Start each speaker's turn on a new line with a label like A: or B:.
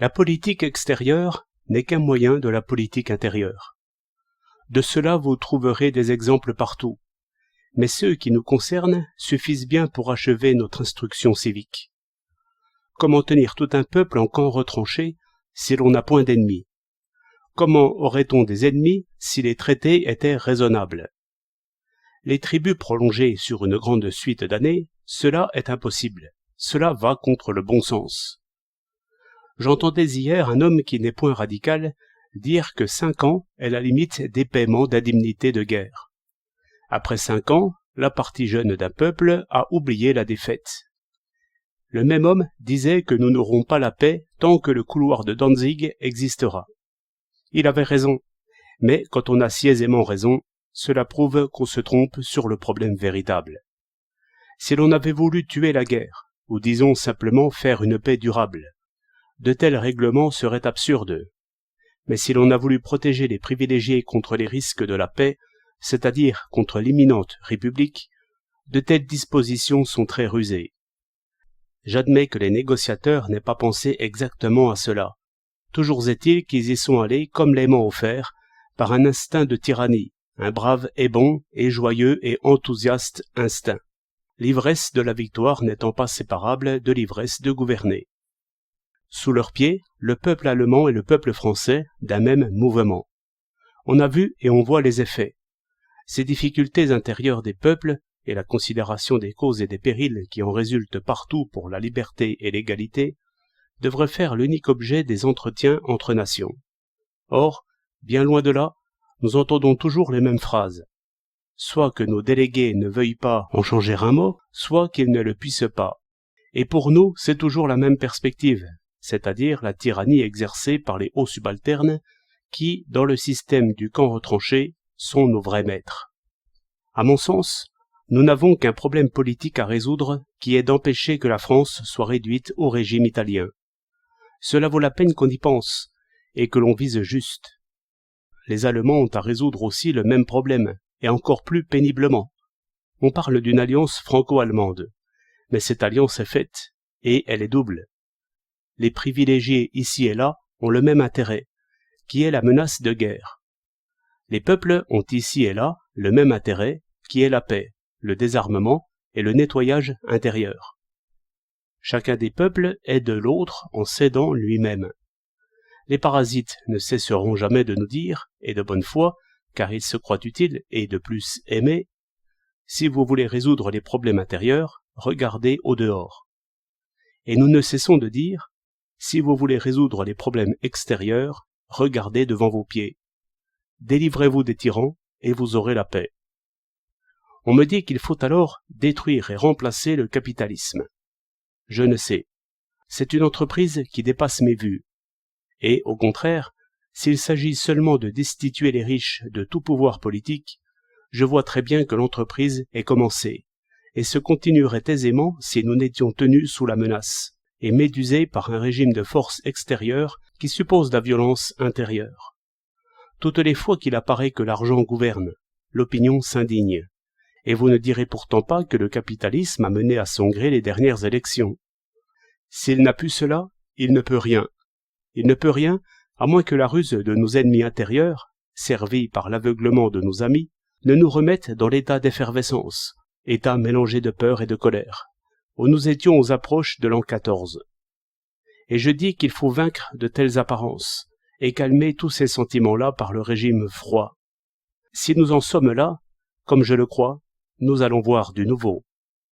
A: La politique extérieure n'est qu'un moyen de la politique intérieure. De cela vous trouverez des exemples partout, mais ceux qui nous concernent suffisent bien pour achever notre instruction civique. Comment tenir tout un peuple en camp retranché si l'on n'a point d'ennemis? Comment aurait-on des ennemis si les traités étaient raisonnables? Les tribus prolongées sur une grande suite d'années, cela est impossible. Cela va contre le bon sens. J'entendais hier un homme qui n'est point radical dire que 5 ans est la limite des paiements d'indemnités de guerre. Après 5 ans, la partie jeune d'un peuple a oublié la défaite. Le même homme disait que nous n'aurons pas la paix tant que le couloir de Danzig existera. Il avait raison, mais quand on a si aisément raison, cela prouve qu'on se trompe sur le problème véritable. Si l'on avait voulu tuer la guerre, ou disons simplement faire une paix durable, de tels règlements seraient absurdes. Mais si l'on a voulu protéger les privilégiés contre les risques de la paix, c'est-à-dire contre l'imminente République, de telles dispositions sont très rusées. J'admets que les négociateurs n'aient pas pensé exactement à cela. Toujours est-il qu'ils y sont allés comme l'aimant offert, par un instinct de tyrannie, un brave et bon et joyeux et enthousiaste instinct, l'ivresse de la victoire n'étant pas séparable de l'ivresse de gouverner. Sous leurs pieds, le peuple allemand et le peuple français d'un même mouvement. On a vu et on voit les effets. Ces difficultés intérieures des peuples et la considération des causes et des périls qui en résultent partout pour la liberté et l'égalité devraient faire l'unique objet des entretiens entre nations. Or, bien loin de là, nous entendons toujours les mêmes phrases. Soit que nos délégués ne veuillent pas en changer un mot, soit qu'ils ne le puissent pas. Et pour nous, c'est toujours la même perspective, c'est-à-dire la tyrannie exercée par les hauts subalternes qui, dans le système du camp retranché, sont nos vrais maîtres. À mon sens, nous n'avons qu'un problème politique à résoudre qui est d'empêcher que la France soit réduite au régime italien. Cela vaut la peine qu'on y pense, et que l'on vise juste. Les Allemands ont à résoudre aussi le même problème, et encore plus péniblement. On parle d'une alliance franco-allemande, mais cette alliance est faite, et elle est double. Les privilégiés ici et là ont le même intérêt, qui est la menace de guerre. Les peuples ont ici et là le même intérêt, qui est la paix, le désarmement et le nettoyage intérieur. Chacun des peuples aide l'autre en s'aidant lui-même. Les parasites ne cesseront jamais de nous dire, et de bonne foi, car ils se croient utiles et de plus aimés, si vous voulez résoudre les problèmes intérieurs, regardez au dehors. Et nous ne cessons de dire, si vous voulez résoudre les problèmes extérieurs, regardez devant vos pieds. Délivrez-vous des tyrans et vous aurez la paix. On me dit qu'il faut alors détruire et remplacer le capitalisme. Je ne sais. C'est une entreprise qui dépasse mes vues. Et, au contraire, s'il s'agit seulement de destituer les riches de tout pouvoir politique, je vois très bien que l'entreprise est commencée, et se continuerait aisément si nous n'étions tenus sous la menace, et médusés par un régime de force extérieure qui suppose la violence intérieure. Toutes les fois qu'il apparaît que l'argent gouverne, l'opinion s'indigne. Et vous ne direz pourtant pas que le capitalisme a mené à son gré les dernières élections. S'il n'a pu cela, il ne peut rien. Il ne peut rien, à moins que la ruse de nos ennemis intérieurs, servie par l'aveuglement de nos amis, ne nous remette dans l'état d'effervescence, état mélangé de peur et de colère, où nous étions aux approches de l'an 14. Et je dis qu'il faut vaincre de telles apparences, et calmer tous ces sentiments-là par le régime froid. Si nous en sommes là, comme je le crois, nous allons voir du nouveau.